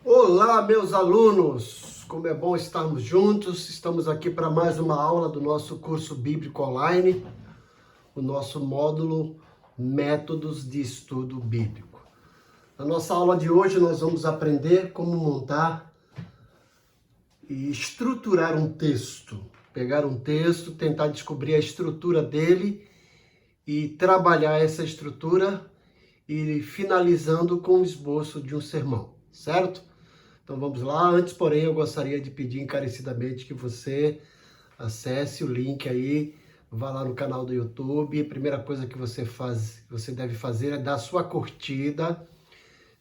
Olá, meus alunos! Como é bom estarmos juntos. Estamos aqui para mais uma aula do nosso curso bíblico online, o nosso módulo Métodos de Estudo Bíblico. Na nossa aula de hoje, nós vamos aprender como montar e estruturar um texto. Pegar um texto, tentar descobrir a estrutura dele e trabalhar essa estrutura e finalizando com o esboço de um sermão, certo? Então vamos lá. Antes, porém, eu gostaria de pedir encarecidamente que você acesse o link aí, vá lá no canal do YouTube. A primeira coisa que você deve fazer é dar sua curtida.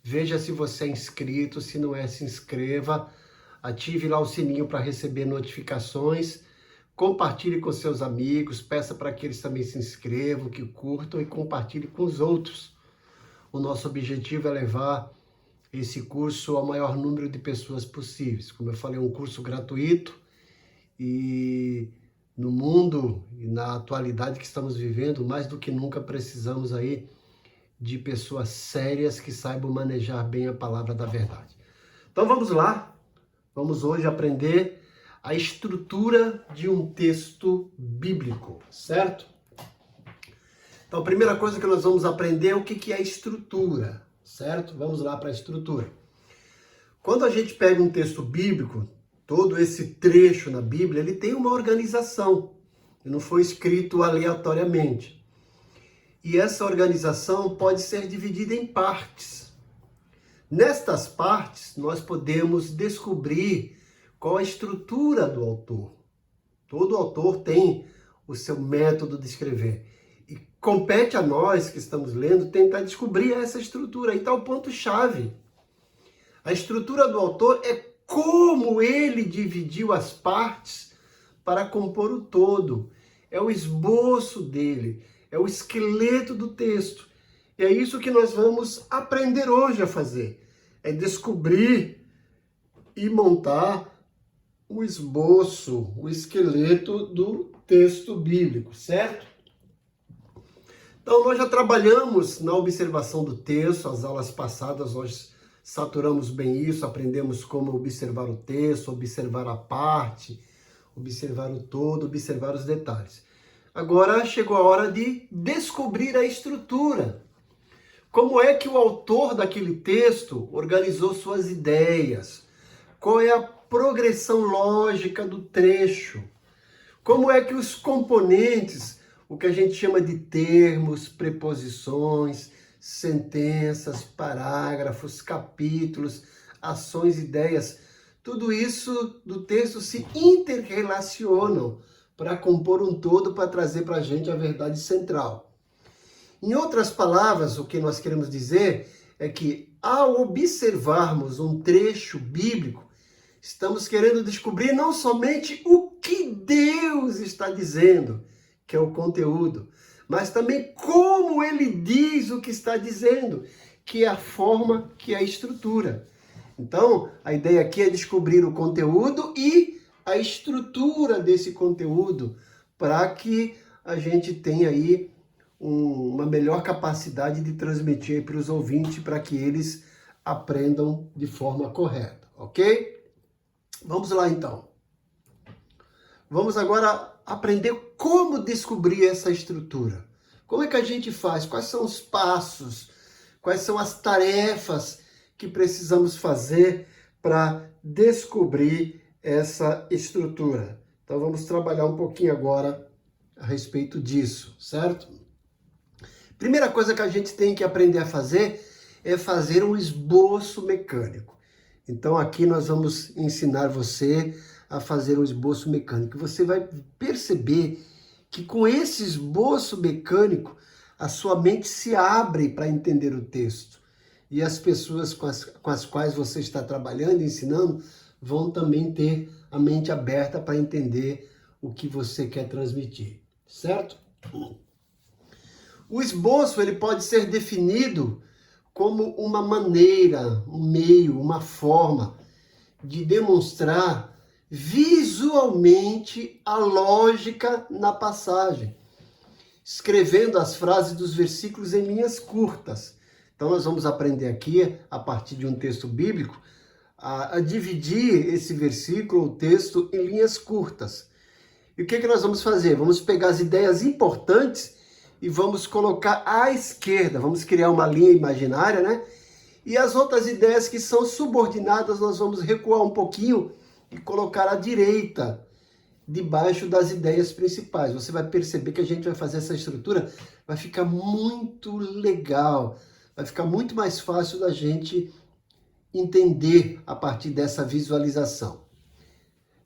Veja se você é inscrito, se não é, se inscreva. Ative lá o sininho para receber notificações. Compartilhe com seus amigos, peça para que eles também se inscrevam, que curtam e compartilhe com os outros. O nosso objetivo é levar esse curso ao maior número de pessoas possíveis. Como eu falei, é um curso gratuito e no mundo e na atualidade que estamos vivendo, mais do que nunca precisamos aí de pessoas sérias que saibam manejar bem a palavra da verdade. Então vamos lá, vamos hoje aprender a estrutura de um texto bíblico, certo? Então a primeira coisa que nós vamos aprender é o que é estrutura, certo? Vamos lá para a estrutura. Quando a gente pega um texto bíblico, todo esse trecho na Bíblia, ele tem uma organização. Ele não foi escrito aleatoriamente. E essa organização pode ser dividida em partes. Nestas partes, nós podemos descobrir qual a estrutura do autor. Todo autor tem o seu método de escrever. E compete a nós que estamos lendo tentar descobrir essa estrutura. Aí está o ponto-chave. A estrutura do autor é como ele dividiu as partes para compor o todo. É o esboço dele, é o esqueleto do texto. E é isso que nós vamos aprender hoje a fazer. É descobrir e montar o esboço, o esqueleto do texto bíblico, certo? Então, nós já trabalhamos na observação do texto, as aulas passadas nós saturamos bem isso, aprendemos como observar o texto, observar a parte, observar o todo, observar os detalhes. Agora chegou a hora de descobrir a estrutura. Como é que o autor daquele texto organizou suas ideias? Qual é a progressão lógica do trecho? Como é que os componentes, o que a gente chama de termos, preposições, sentenças, parágrafos, capítulos, ações, ideias, tudo isso do texto se interrelacionam para compor um todo, para trazer para a gente a verdade central. Em outras palavras, o que nós queremos dizer é que ao observarmos um trecho bíblico, estamos querendo descobrir não somente o que Deus está dizendo, que é o conteúdo, mas também como ele diz o que está dizendo, que é a forma, que é a estrutura. Então, a ideia aqui é descobrir o conteúdo e a estrutura desse conteúdo para que a gente tenha aí uma melhor capacidade de transmitir para os ouvintes, para que eles aprendam de forma correta, ok? Vamos lá então. Vamos agora aprender como descobrir essa estrutura. Como é que a gente faz? Quais são os passos? Quais são as tarefas que precisamos fazer para descobrir essa estrutura? Então vamos trabalhar um pouquinho agora a respeito disso, certo? Primeira coisa que a gente tem que aprender a fazer é fazer um esboço mecânico. Então aqui nós vamos ensinar você a fazer um esboço mecânico. Você vai perceber que com esse esboço mecânico a sua mente se abre para entender o texto. E as pessoas com as quais você está trabalhando, ensinando, vão também ter a mente aberta para entender o que você quer transmitir, certo? O esboço ele pode ser definido como uma maneira, um meio, uma forma de demonstrar visualmente a lógica na passagem, escrevendo as frases dos versículos em linhas curtas. Então nós vamos aprender aqui, a partir de um texto bíblico, a dividir esse versículo, o texto, em linhas curtas. E o que nós vamos fazer? Vamos pegar as ideias importantes e vamos colocar à esquerda, vamos criar uma linha imaginária, né? E as outras ideias que são subordinadas, nós vamos recuar um pouquinho e colocar à direita, debaixo das ideias principais. Você vai perceber que a gente vai fazer essa estrutura, vai ficar muito legal, vai ficar muito mais fácil da gente entender a partir dessa visualização.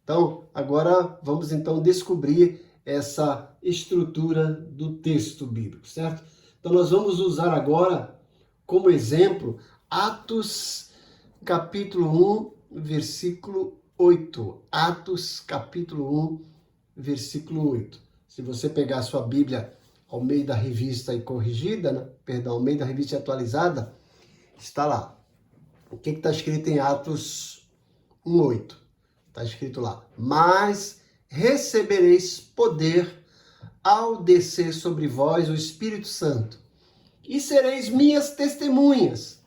Então, agora vamos então descobrir essa estrutura do texto bíblico, certo? Então nós vamos usar agora como exemplo Atos capítulo 1, versículo 8. Atos capítulo 1, versículo 8. Se você pegar a sua Bíblia ao meio da revista e corrigida, né? Perdão, ao meio da revista atualizada, está lá. O que está escrito em Atos 1, 8? Está escrito lá: mas recebereis poder ao descer sobre vós o Espírito Santo, e sereis minhas testemunhas,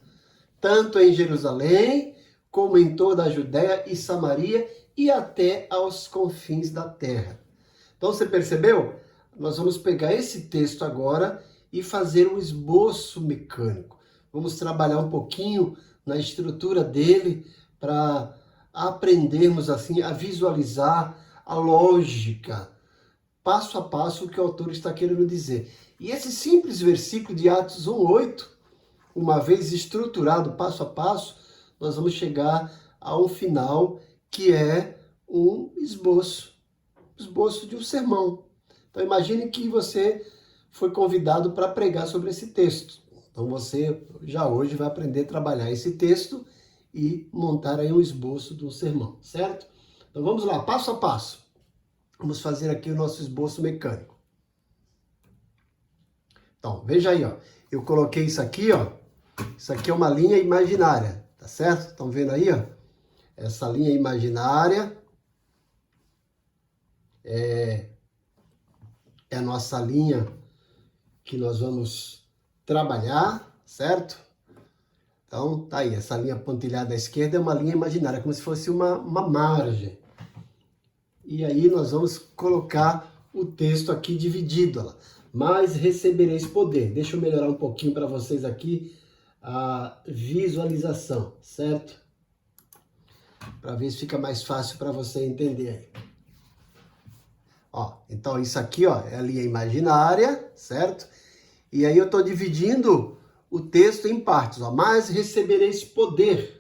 tanto em Jerusalém, como em toda a Judéia e Samaria, e até aos confins da terra. Então você percebeu? Nós vamos pegar esse texto agora e fazer um esboço mecânico. Vamos trabalhar um pouquinho na estrutura dele para aprendermos assim a visualizar a lógica, passo a passo, o que o autor está querendo dizer. E esse simples versículo de Atos 1:8, uma vez estruturado passo a passo, nós vamos chegar a um final que é um esboço de um sermão. Então imagine que você foi convidado para pregar sobre esse texto. Então você já hoje vai aprender a trabalhar esse texto e montar aí um esboço do sermão, certo? Então vamos lá, passo a passo. Vamos fazer aqui o nosso esboço mecânico. Então, veja aí, ó. Eu coloquei isso aqui, ó. Isso aqui é uma linha imaginária, tá certo? Estão vendo aí, ó? Essa linha imaginária é a nossa linha que nós vamos trabalhar, certo? Então, tá aí, essa linha pontilhada à esquerda é uma linha imaginária, como se fosse uma margem. E aí nós vamos colocar o texto aqui dividido, ó. Mas recebereis poder. Deixa eu melhorar um pouquinho para vocês aqui a visualização, certo? Para ver se fica mais fácil para você entender aí. Ó, então isso aqui, ó, é a linha imaginária, certo? E aí eu estou dividindo o texto em partes, ó. Mas recebereis poder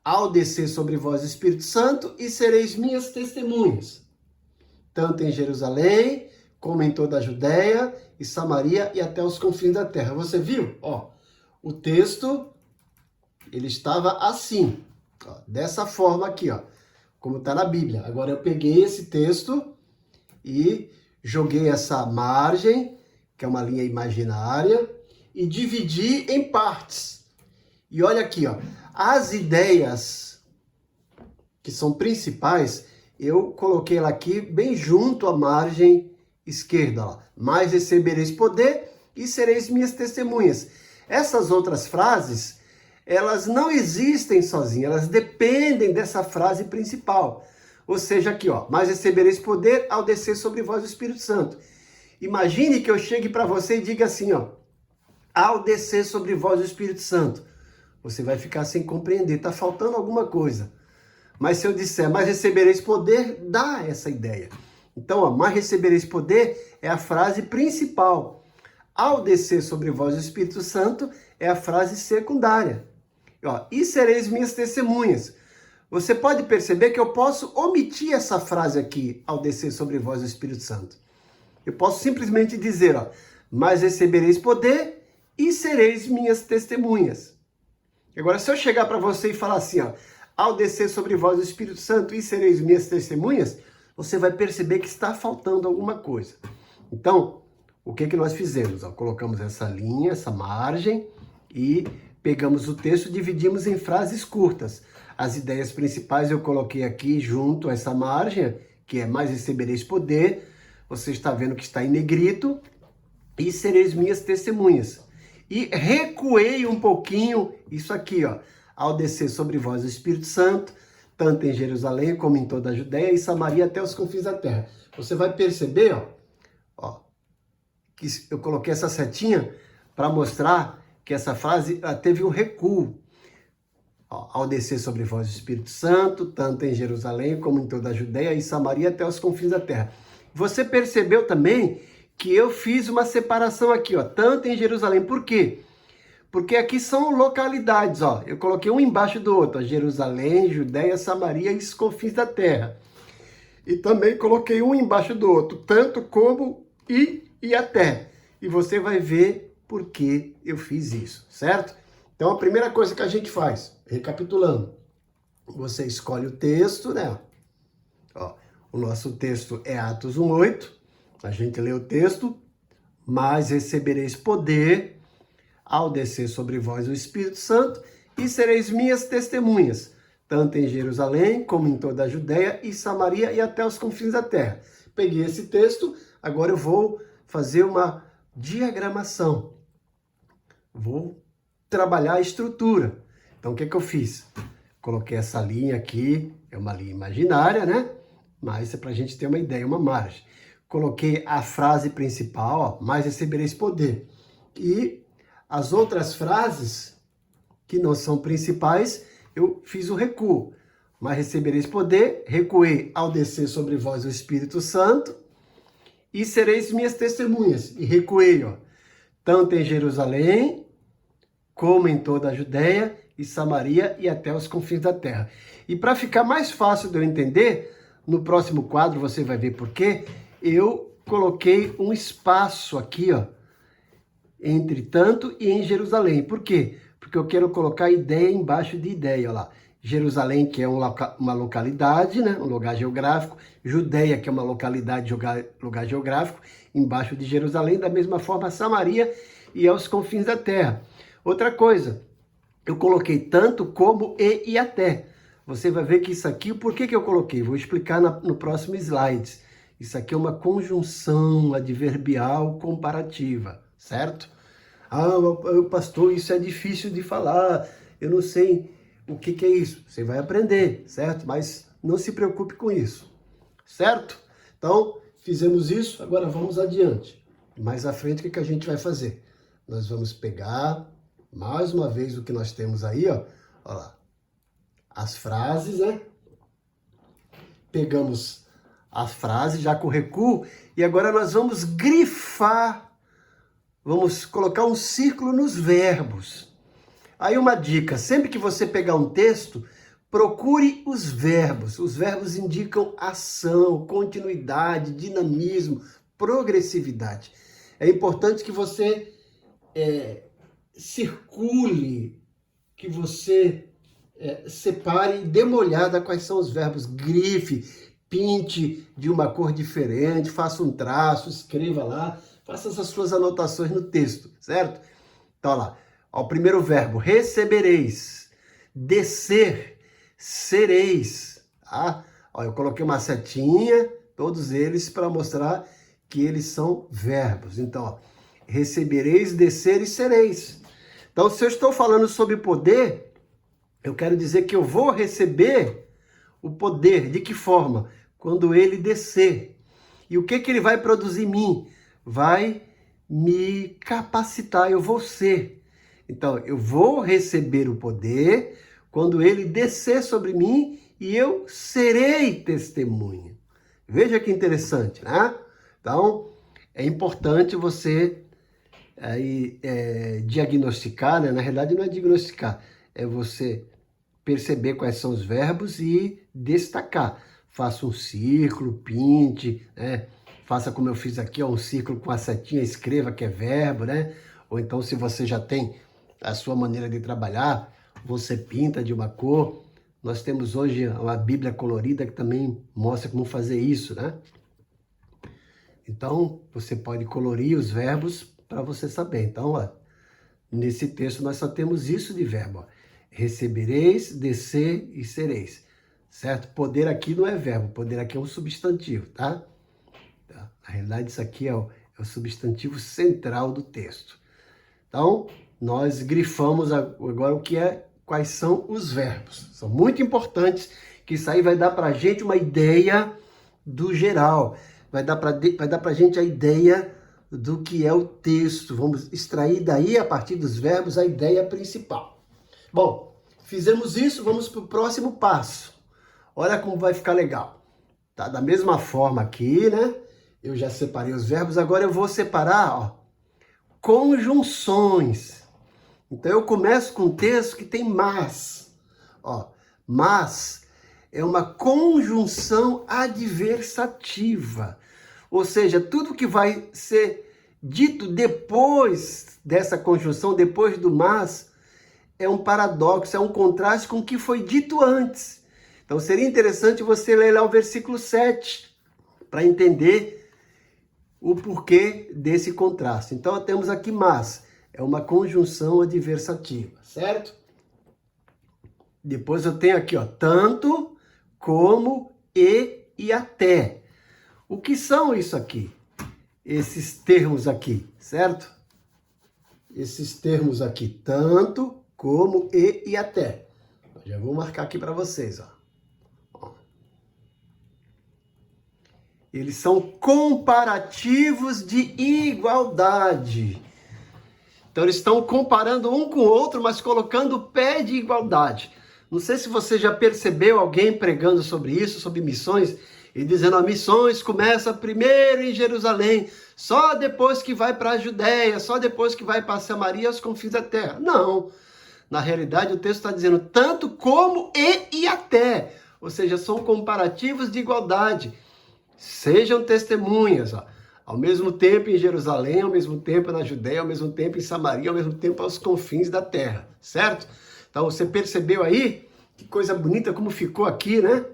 ao descer sobre vós o Espírito Santo, e sereis minhas testemunhas, tanto em Jerusalém, como em toda a Judéia e Samaria e até os confins da terra. Você viu? Ó, o texto, ele estava assim, ó, dessa forma aqui, ó, como está na Bíblia. Agora eu peguei esse texto e joguei essa margem, que é uma linha imaginária, e dividi em partes. E olha aqui, ó, as ideias que são principais, eu coloquei ela aqui bem junto à margem esquerda, ó. Mas recebereis poder e sereis minhas testemunhas. Essas outras frases, elas não existem sozinhas, elas dependem dessa frase principal. Ou seja, aqui, ó, mas recebereis poder ao descer sobre vós o Espírito Santo. Imagine que eu chegue para você e diga assim, ó, ao descer sobre vós o Espírito Santo. Você vai ficar sem compreender, está faltando alguma coisa. Mas se eu disser, mas recebereis poder, dá essa ideia. Então, ó, mas recebereis poder é a frase principal. Ao descer sobre vós o Espírito Santo é a frase secundária. Ó, e sereis minhas testemunhas. Você pode perceber que eu posso omitir essa frase aqui, ao descer sobre vós o Espírito Santo. Eu posso simplesmente dizer, ó, mas recebereis poder e sereis minhas testemunhas. Agora, se eu chegar para você e falar assim, ó, ao descer sobre vós o Espírito Santo e sereis minhas testemunhas, você vai perceber que está faltando alguma coisa. Então, o que que nós fizemos? Ó, colocamos essa linha, essa margem e pegamos o texto e dividimos em frases curtas. As ideias principais eu coloquei aqui junto a essa margem, que é mais recebereis poder. Você está vendo que está em negrito. E sereis minhas testemunhas. E recuei um pouquinho isso aqui, ó, ao descer sobre vós o Espírito Santo, tanto em Jerusalém como em toda a Judéia e Samaria até os confins da terra. Você vai perceber, ó, que eu coloquei essa setinha para mostrar que essa frase teve um recuo. Ó, ao descer sobre vós o Espírito Santo, tanto em Jerusalém como em toda a Judéia e Samaria até os confins da terra. Você percebeu também que eu fiz uma separação aqui, ó, tanto em Jerusalém. Por quê? Porque aqui são localidades, ó. Eu coloquei um embaixo do outro, ó, Jerusalém, Judéia, Samaria e os confins da terra. E também coloquei um embaixo do outro, tanto como e até. E você vai ver por que eu fiz isso, certo? Então a primeira coisa que a gente faz, recapitulando, você escolhe o texto, né? Ó, o nosso texto é Atos 1:8. A gente lê o texto, mas recebereis poder ao descer sobre vós o Espírito Santo e sereis minhas testemunhas, tanto em Jerusalém como em toda a Judéia e Samaria e até os confins da terra. Peguei esse texto, agora eu vou fazer uma diagramação. Vou trabalhar a estrutura. Então, o que eu fiz? Coloquei essa linha aqui, é uma linha imaginária, né? Mas é para a gente ter uma ideia, uma margem. Coloquei a frase principal, ó, mas recebereis poder. E as outras frases, que não são principais, eu fiz o recuo. Mas recebereis poder, recuei ao descer sobre vós o Espírito Santo, e sereis minhas testemunhas. E recuei, ó, tanto em Jerusalém, como em toda a Judéia e Samaria e até os confins da terra. E para ficar mais fácil de eu entender, no próximo quadro você vai ver por quê, eu coloquei um espaço aqui, ó, entre tanto e em Jerusalém. Por quê? Porque eu quero colocar ideia embaixo de ideia, ó lá. Jerusalém, que é uma localidade, né? Um lugar geográfico. Judéia, que é uma localidade, lugar geográfico, embaixo de Jerusalém. Da mesma forma, Samaria e aos confins da terra. Outra coisa, eu coloquei tanto como e até. Você vai ver que isso aqui, por que eu coloquei? Vou explicar no próximo slide. Isso aqui é uma conjunção adverbial comparativa, certo? Ah, pastor, isso é difícil de falar, eu não sei o que é isso. Você vai aprender, certo? Mas não se preocupe com isso, certo? Então, fizemos isso, agora vamos adiante. Mais à frente, o que a gente vai fazer? Nós vamos pegar, mais uma vez, o que nós temos aí, ó. Olha lá. As frases, né? Pegamos as frases já com recuo e agora nós vamos grifar, vamos colocar um círculo nos verbos. Aí uma dica, sempre que você pegar um texto, procure os verbos. Os verbos indicam ação, continuidade, dinamismo, progressividade. É importante que você circule, que você separe e dê uma olhada quais são os verbos. Grife, pinte de uma cor diferente, faça um traço, escreva lá, faça as suas anotações no texto, certo? Então, olha lá. Ó, o primeiro verbo, recebereis. Descer, sereis. Tá? Ó, eu coloquei uma setinha, todos eles, para mostrar que eles são verbos. Então, ó, recebereis, descer e sereis. Então, se eu estou falando sobre poder, eu quero dizer que eu vou receber o poder. De que forma? Quando ele descer. E o que ele vai produzir em mim? Vai me capacitar, eu vou ser. Então, eu vou receber o poder quando ele descer sobre mim e eu serei testemunha. Veja que interessante, né? Então, é importante você diagnosticar, né? Na realidade, não é diagnosticar, é você perceber quais são os verbos e destacar. Faça um círculo, pinte, né? Faça como eu fiz aqui, ó, um círculo com a setinha, escreva que é verbo, né? Ou então, se você já tem a sua maneira de trabalhar, você pinta de uma cor. Nós temos hoje uma Bíblia colorida que também mostra como fazer isso, né? Então, você pode colorir os verbos para você saber. Então, ó, nesse texto nós só temos isso de verbo, ó. Recebereis, descer e sereis, certo? Poder aqui não é verbo, poder aqui é um substantivo, tá? Na realidade, isso aqui é o substantivo central do texto. Então, nós grifamos agora o que é quais são os verbos. São muito importantes, que isso aí vai dar para a gente uma ideia do geral. Vai dar para a gente a ideia do que é o texto. Vamos extrair daí, a partir dos verbos, a ideia principal. Bom, fizemos isso, vamos para o próximo passo. Olha como vai ficar legal. Tá? Da mesma forma aqui, né? Eu já separei os verbos, agora eu vou separar, ó, conjunções. Então eu começo com um texto que tem mas. Ó, mas é uma conjunção adversativa. Ou seja, tudo que vai ser dito depois dessa conjunção, depois do mas, é um paradoxo, é um contraste com o que foi dito antes. Então seria interessante você ler lá o versículo 7 para entender o porquê desse contraste. Então temos aqui mas, é uma conjunção adversativa, certo? Depois eu tenho aqui, ó, tanto, como, e até. O que são isso aqui? Esses termos aqui, certo? Esses termos aqui, tanto, como, e até. Eu já vou marcar aqui para vocês, ó. Eles são comparativos de igualdade. Então eles estão comparando um com o outro, mas colocando o pé de igualdade. Não sei se você já percebeu alguém pregando sobre isso, sobre missões, e dizendo, missões começa primeiro em Jerusalém, só depois que vai para a Judéia, só depois que vai para Samaria, aos confins da terra. Não. Na realidade, o texto está dizendo tanto como e até. Ou seja, são comparativos de igualdade. Sejam testemunhas, ó, ao mesmo tempo em Jerusalém, ao mesmo tempo na Judéia, ao mesmo tempo em Samaria, ao mesmo tempo aos confins da terra, certo? Então você percebeu aí que coisa bonita como ficou aqui, né?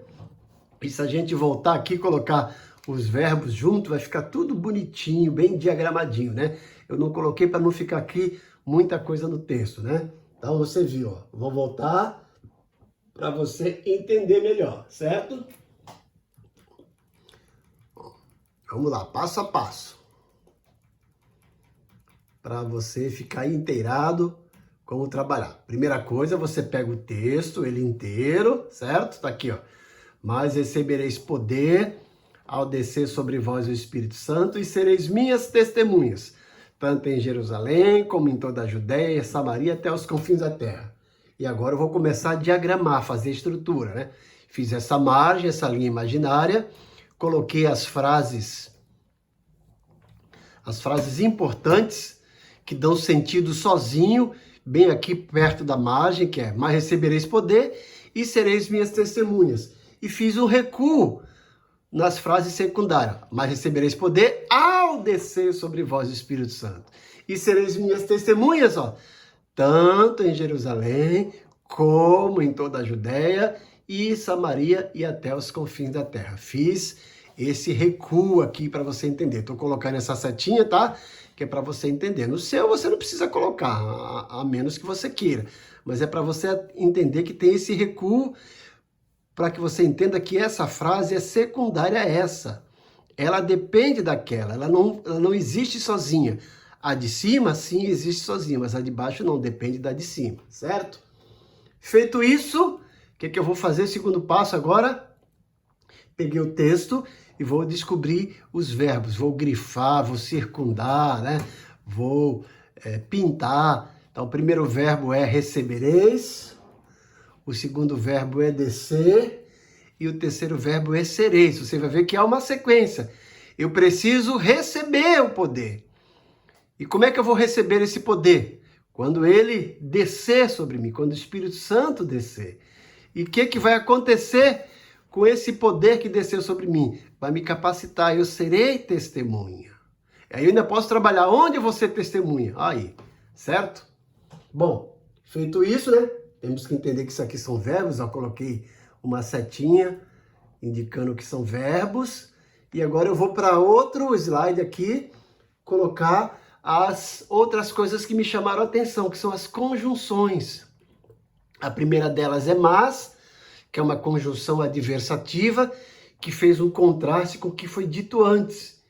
E se a gente voltar aqui e colocar os verbos junto, vai ficar tudo bonitinho, bem diagramadinho, né? Eu não coloquei para não ficar aqui muita coisa no texto, né? Então você viu, ó. Vou voltar para você entender melhor, certo? Vamos lá, passo a passo. Para você ficar inteirado como trabalhar. Primeira coisa, você pega o texto, ele inteiro, certo? Tá aqui, ó. Mas recebereis poder ao descer sobre vós o Espírito Santo e sereis minhas testemunhas, tanto em Jerusalém como em toda a Judéia e Samaria até os confins da terra. E agora eu vou começar a diagramar, fazer estrutura, né? Fiz essa margem, essa linha imaginária, coloquei as frases importantes que dão sentido sozinho, bem aqui perto da margem, que é, mas recebereis poder e sereis minhas testemunhas. E fiz um recuo nas frases secundárias, mas recebereis poder ao descer sobre vós o Espírito Santo. E sereis minhas testemunhas, ó, tanto em Jerusalém, como em toda a Judéia e Samaria e até os confins da terra. Fiz esse recuo aqui para você entender. Estou colocando essa setinha, tá? Que é para você entender. No seu você não precisa colocar, a menos que você queira. Mas é para você entender que tem esse recuo, para que você entenda que essa frase é secundária a essa. Ela depende daquela, ela não existe sozinha. A de cima, sim, existe sozinha, mas a de baixo não, depende da de cima, certo? Feito isso, o que eu vou fazer? Segundo passo agora, peguei o texto e vou descobrir os verbos, vou grifar, vou circundar, né? Vou pintar. Então, o primeiro verbo é recebereis, o segundo verbo é descer e o terceiro verbo é sereis. Você vai ver que há uma sequência. Eu preciso receber o poder. E como é que eu vou receber esse poder? Quando ele descer sobre mim, quando o Espírito Santo descer. E o que vai acontecer com esse poder que desceu sobre mim? Vai me capacitar, eu serei testemunha. Aí eu ainda posso trabalhar onde eu vou ser testemunha. Aí, certo? Bom, feito isso, né? Temos que entender que isso aqui são verbos. Eu coloquei uma setinha indicando que são verbos. E agora eu vou para outro slide aqui, colocar as outras coisas que me chamaram a atenção, que são as conjunções. A primeira delas é mas, que é uma conjunção adversativa, que fez um contraste com o que foi dito antes.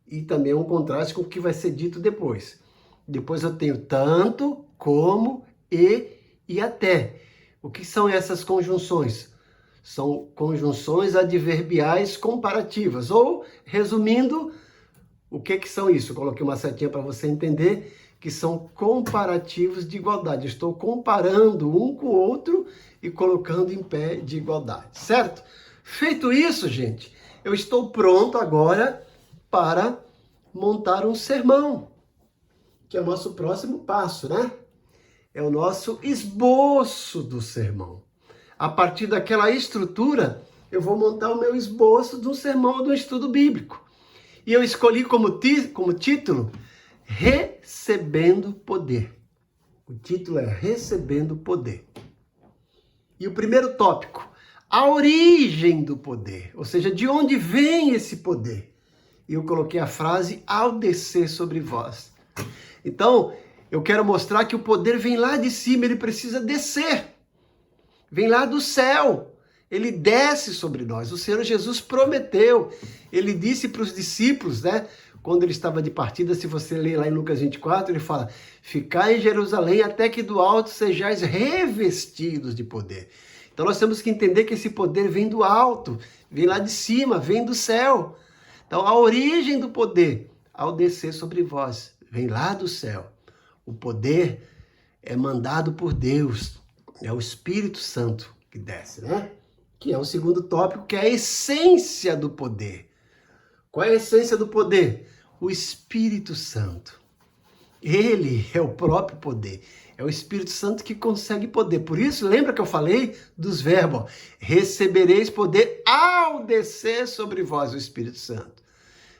E também um contraste com o que vai ser dito depois. Depois eu tenho tanto, como, e até. O que são essas conjunções? São conjunções adverbiais comparativas, ou, resumindo, o que são isso? Eu coloquei uma setinha para você entender que são comparativos de igualdade. Estou comparando um com o outro e colocando em pé de igualdade, certo? Feito isso, gente, eu estou pronto agora para montar um sermão, que é o nosso próximo passo, né? É o nosso esboço do sermão. A partir daquela estrutura, eu vou montar o meu esboço de um sermão ou de um estudo bíblico. E eu escolhi como título, Recebendo Poder. O título é Recebendo Poder. E o primeiro tópico, a origem do poder, ou seja, de onde vem esse poder. E eu coloquei a frase, ao descer sobre vós. Então, eu quero mostrar que o poder vem lá de cima, ele precisa descer. Vem lá do céu, ele desce sobre nós. O Senhor Jesus prometeu, ele disse para os discípulos, né? Quando ele estava de partida, se você ler lá em Lucas 24, ele fala, ficai em Jerusalém até que do alto sejais revestidos de poder. Então nós temos que entender que esse poder vem do alto, vem lá de cima, vem do céu. Então a origem do poder, ao descer sobre vós, vem lá do céu. O poder é mandado por Deus. É o Espírito Santo que desce, né? Que é o segundo tópico, que é a essência do poder. Qual é a essência do poder? O Espírito Santo. Ele é o próprio poder. É o Espírito Santo que consegue poder. Por isso, lembra que eu falei dos verbos? Recebereis poder ao descer sobre vós o Espírito Santo.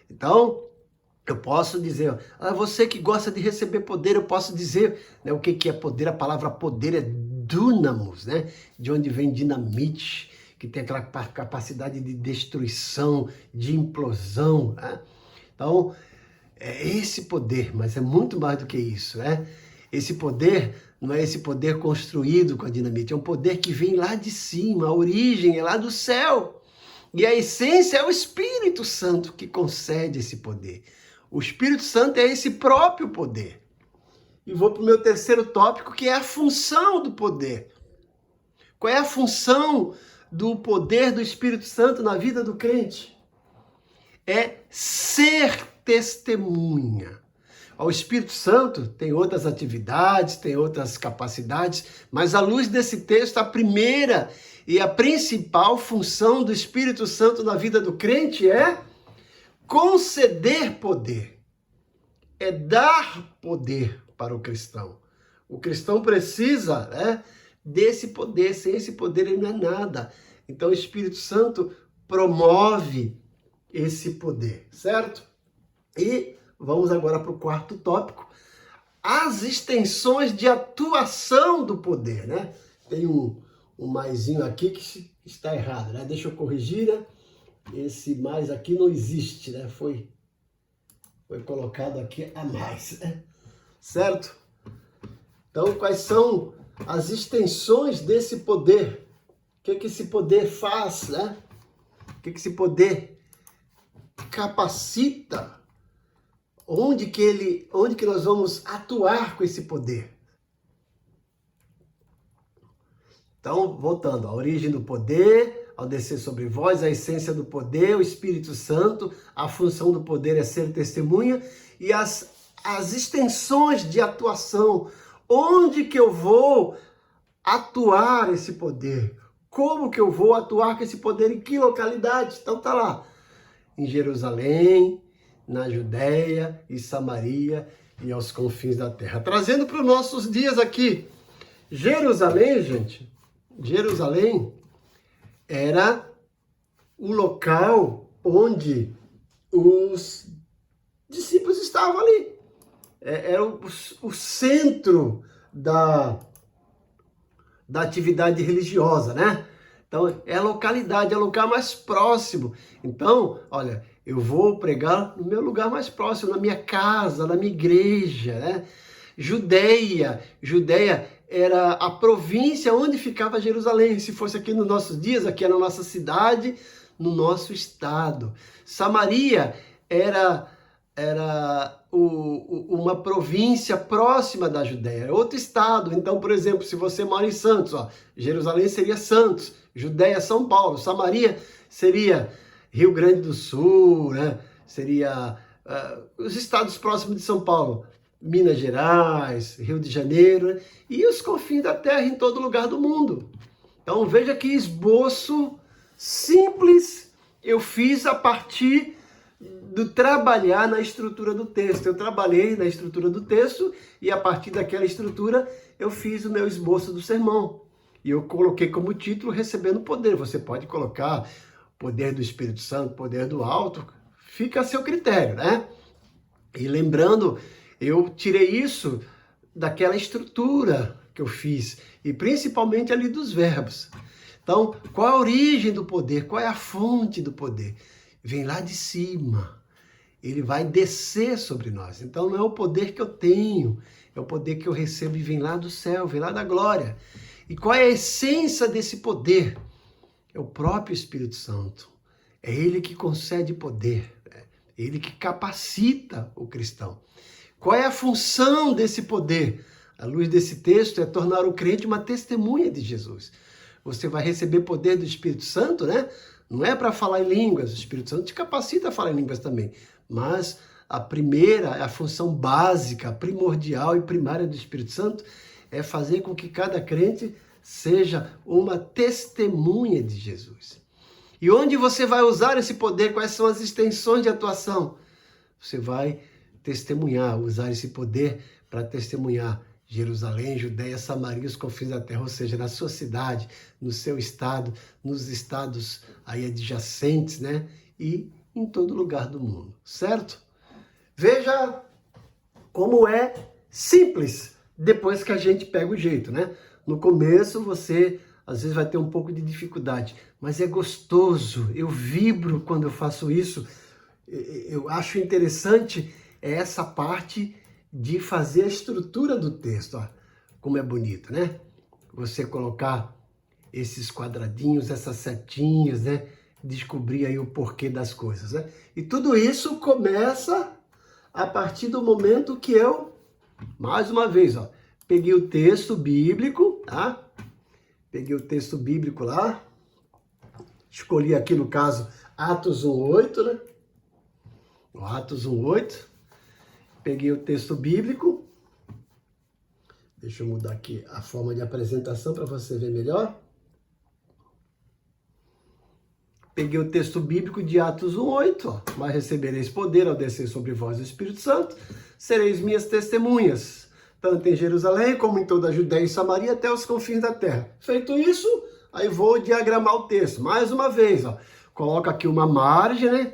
Então, eu posso dizer, você que gosta de receber poder, eu posso dizer, né, o que é poder. A palavra poder é dúnamos, né? De onde vem dinamite, que tem aquela capacidade de destruição, de implosão, né? Então, é esse poder, mas é muito mais do que isso, né? Esse poder não é esse poder construído com a dinamite, é um poder que vem lá de cima, a origem é lá do céu. E a essência é o Espírito Santo que concede esse poder. O Espírito Santo é esse próprio poder. E vou para o meu terceiro tópico, que é a função do poder. Qual é a função do poder do Espírito Santo na vida do crente? É ser testemunha. O Espírito Santo tem outras atividades, tem outras capacidades, mas à luz desse texto, a primeira e a principal função do Espírito Santo na vida do crente é conceder poder. É dar poder para o cristão. O cristão precisa, né, desse poder. Sem esse poder ele não é nada. Então o Espírito Santo promove esse poder, certo? E vamos agora para o quarto tópico. As extensões de atuação do poder, né? Tem um maisinho aqui que está errado, né? Deixa eu corrigir, né? Esse mais aqui não existe, né? Foi colocado aqui a mais, né? Certo? Então, quais são as extensões desse poder? O que esse poder faz, né? O que esse poder capacita? Onde que nós vamos atuar com esse poder? Então, voltando, a origem do poder, ao descer sobre vós, a essência do poder, o Espírito Santo, a função do poder é ser testemunha, e as extensões de atuação, onde que eu vou atuar esse poder? Como que eu vou atuar com esse poder? Em que localidade? Então tá lá, em Jerusalém, na Judéia e Samaria e aos confins da terra. Trazendo para os nossos dias aqui, Jerusalém, gente, Jerusalém era o local onde os discípulos estavam ali. Era o centro da atividade religiosa, né? Então, é a localidade, é o lugar mais próximo. Então, olha, eu vou pregar no meu lugar mais próximo, na minha casa, na minha igreja, né? Judeia era a província onde ficava Jerusalém. Se fosse aqui nos nossos dias, aqui na nossa cidade, no nosso estado. Samaria era era uma província próxima da Judéia, era outro estado. Então, por exemplo, se você mora em Santos, ó, Jerusalém seria Santos, Judéia São Paulo, Samaria seria Rio Grande do Sul, né? Seria os estados próximos de São Paulo, Minas Gerais, Rio de Janeiro, né? E os confins da terra em todo lugar do mundo. Então veja que esboço simples eu fiz a partir do trabalhar na estrutura do texto. Eu trabalhei na estrutura do texto e a partir daquela estrutura eu fiz o meu esboço do sermão. E eu coloquei como título Recebendo Poder. Você pode colocar Poder do Espírito Santo, Poder do Alto, fica a seu critério, né? E lembrando, eu tirei isso daquela estrutura que eu fiz, e principalmente ali dos verbos. Então, qual é a origem do poder? Qual é a fonte do poder? Vem lá de cima. Ele vai descer sobre nós. Então, não é o poder que eu tenho, é o poder que eu recebo e vem lá do céu, vem lá da glória. E qual é a essência desse poder? É o próprio Espírito Santo. É ele que concede poder, é ele que capacita o cristão. Qual é a função desse poder? À luz desse texto, é tornar o crente uma testemunha de Jesus. Você vai receber poder do Espírito Santo, né? Não é para falar em línguas, o Espírito Santo te capacita a falar em línguas também. Mas a primeira, a função básica, primordial e primária do Espírito Santo é fazer com que cada crente seja uma testemunha de Jesus. E onde você vai usar esse poder? Quais são as extensões de atuação? Você vai testemunhar, usar esse poder para testemunhar Jerusalém, Judéia, Samaria, os confins da terra, ou seja, na sua cidade, no seu estado, nos estados aí adjacentes, né? E em todo lugar do mundo, certo? Veja como é simples depois que a gente pega o jeito, né? No começo você às vezes vai ter um pouco de dificuldade, mas é gostoso, eu vibro quando eu faço isso. Eu acho interessante essa parte de fazer a estrutura do texto, ó, como é bonito, né? Você colocar esses quadradinhos, essas setinhas, né? Descobrir aí o porquê das coisas, né? E tudo isso começa a partir do momento que eu, mais uma vez, ó, peguei o texto bíblico, tá? Peguei o texto bíblico lá, escolhi aqui no caso Atos 1:8, né? O Atos 1:8. Peguei o texto bíblico. Deixa eu mudar aqui a forma de apresentação para você ver melhor. Peguei o texto bíblico de Atos 1:8, ó. Mas recebereis poder ao descer sobre vós o Espírito Santo, sereis minhas testemunhas, tanto em Jerusalém como em toda a Judéia e Samaria até os confins da terra. Feito isso, aí vou diagramar o texto. Mais uma vez, ó. Coloca aqui uma margem, né?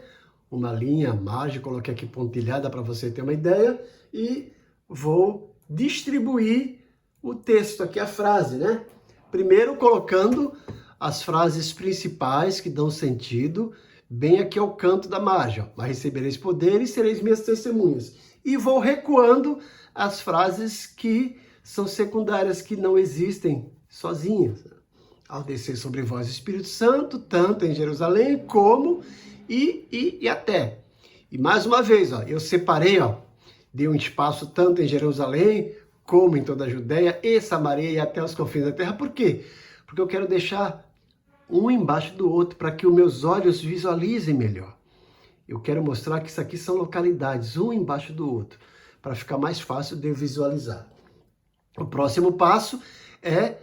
Uma linha, margem, coloquei aqui pontilhada para você ter uma ideia, e vou distribuir o texto aqui, a frase, né? Primeiro colocando as frases principais que dão sentido, bem aqui ao canto da margem, ó. Mas recebereis poder e sereis minhas testemunhas. E vou recuando as frases que são secundárias, que não existem sozinhas. Ao descer sobre vós o Espírito Santo, tanto em Jerusalém como e até. E mais uma vez, ó, eu separei, ó, dei um espaço tanto em Jerusalém como em toda a Judéia e Samaria e até os confins da terra. Por quê? Porque eu quero deixar um embaixo do outro para que os meus olhos visualizem melhor. Eu quero mostrar que isso aqui são localidades, um embaixo do outro, para ficar mais fácil de visualizar. O próximo passo é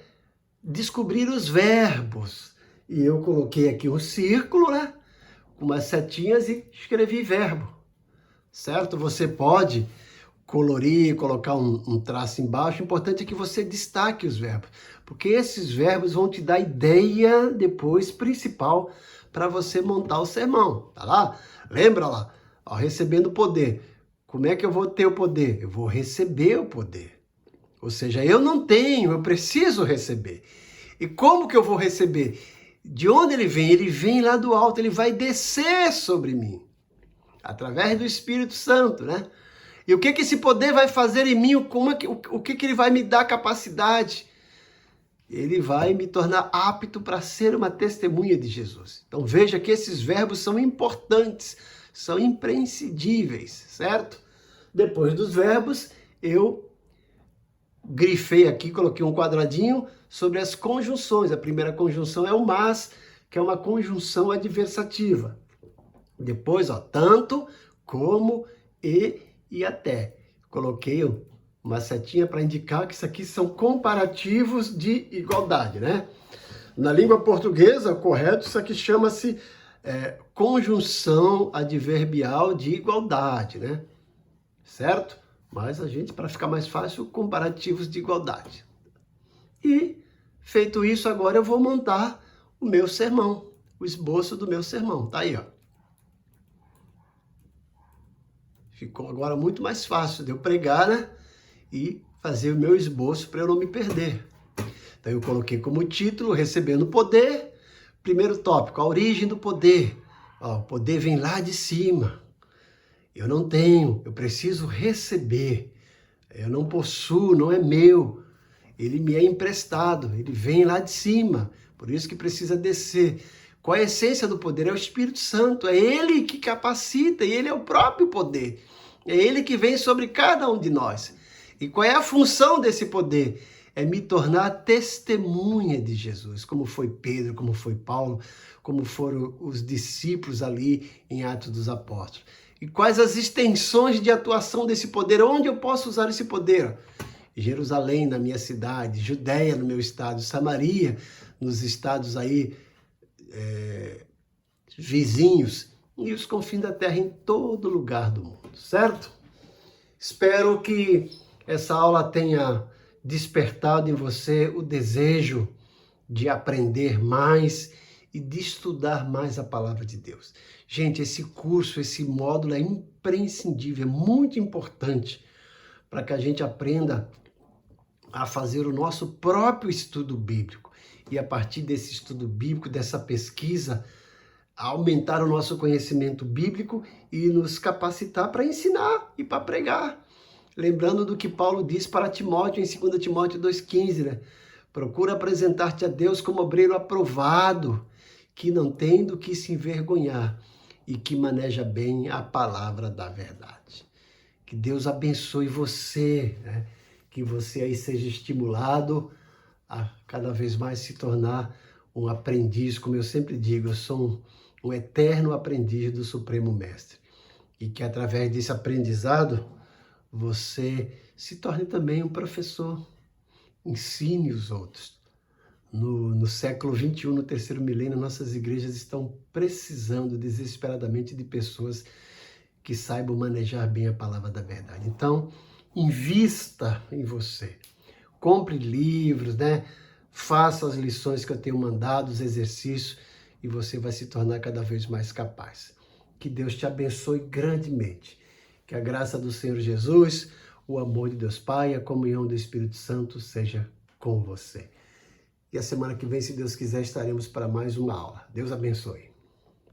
descobrir os verbos. E eu coloquei aqui um círculo, né? Com umas setinhas e escrevi verbo, certo? Você pode colorir, colocar um traço embaixo. O importante é que você destaque os verbos, porque esses verbos vão te dar ideia depois principal para você montar o sermão, tá lá? Lembra lá, ó, recebendo poder. Como é que eu vou ter o poder? Eu vou receber o poder. Ou seja, eu não tenho, eu preciso receber. E como que eu vou receber? De onde ele vem? Ele vem lá do alto, ele vai descer sobre mim, através do Espírito Santo, né? E o que esse poder vai fazer em mim? O que ele vai me dar capacidade? Ele vai me tornar apto para ser uma testemunha de Jesus. Então veja que esses verbos são importantes. são imprescindíveis, certo? Depois dos verbos, eu grifei aqui, coloquei um quadradinho sobre as conjunções. A primeira conjunção é o mas, que é uma conjunção adversativa. Depois, ó, tanto, como, e até. Coloquei uma setinha para indicar que isso aqui são comparativos de igualdade, né? Na língua portuguesa, correto, isso aqui chama-se conjunção adverbial de igualdade, né? Certo? Mas a gente, para ficar mais fácil, comparativos de igualdade. E, feito isso, agora eu vou montar o meu sermão, o esboço do meu sermão. Tá aí, ó. Ficou agora muito mais fácil de eu pregar, né? E fazer o meu esboço para eu não me perder. Então eu coloquei como título, Recebendo Poder. Primeiro tópico, a origem do poder. Ó, o poder vem lá de cima. Eu não tenho, eu preciso receber. Eu não possuo, não é meu. Ele me é emprestado, ele vem lá de cima. Por isso que precisa descer. Qual é a essência do poder? É o Espírito Santo, é ele que capacita e ele é o próprio poder. É ele que vem sobre cada um de nós. E qual é a função desse poder? É me tornar testemunha de Jesus, como foi Pedro, como foi Paulo, como foram os discípulos ali em Atos dos Apóstolos. E quais as extensões de atuação desse poder? Onde eu posso usar esse poder? Jerusalém, na minha cidade, Judéia, no meu estado, Samaria, nos estados aí vizinhos, e os confins da terra em todo lugar do mundo, certo? Espero que essa aula tenha despertado em você o desejo de aprender mais e de estudar mais a palavra de Deus. Gente, esse curso, esse módulo é imprescindível, é muito importante para que a gente aprenda a fazer o nosso próprio estudo bíblico. E a partir desse estudo bíblico, dessa pesquisa, aumentar o nosso conhecimento bíblico e nos capacitar para ensinar e para pregar. Lembrando do que Paulo diz para Timóteo em 2 Timóteo 2,15, né? Procura apresentar-te a Deus como obreiro aprovado, que não tem do que se envergonhar e que maneja bem a palavra da verdade. Que Deus abençoe você, né? Que você aí seja estimulado a cada vez mais se tornar um aprendiz, como eu sempre digo, eu sou um eterno aprendiz do Supremo Mestre. E que através desse aprendizado, você se torne também um professor, ensine os outros. No século XXI, no terceiro milênio, nossas igrejas estão precisando desesperadamente de pessoas que saibam manejar bem a palavra da verdade. Então, invista em você. Compre livros, né? Faça as lições que eu tenho mandado, os exercícios, e você vai se tornar cada vez mais capaz. Que Deus te abençoe grandemente. Que a graça do Senhor Jesus, o amor de Deus Pai e a comunhão do Espírito Santo seja com você. E a semana que vem, se Deus quiser, estaremos para mais uma aula. Deus abençoe.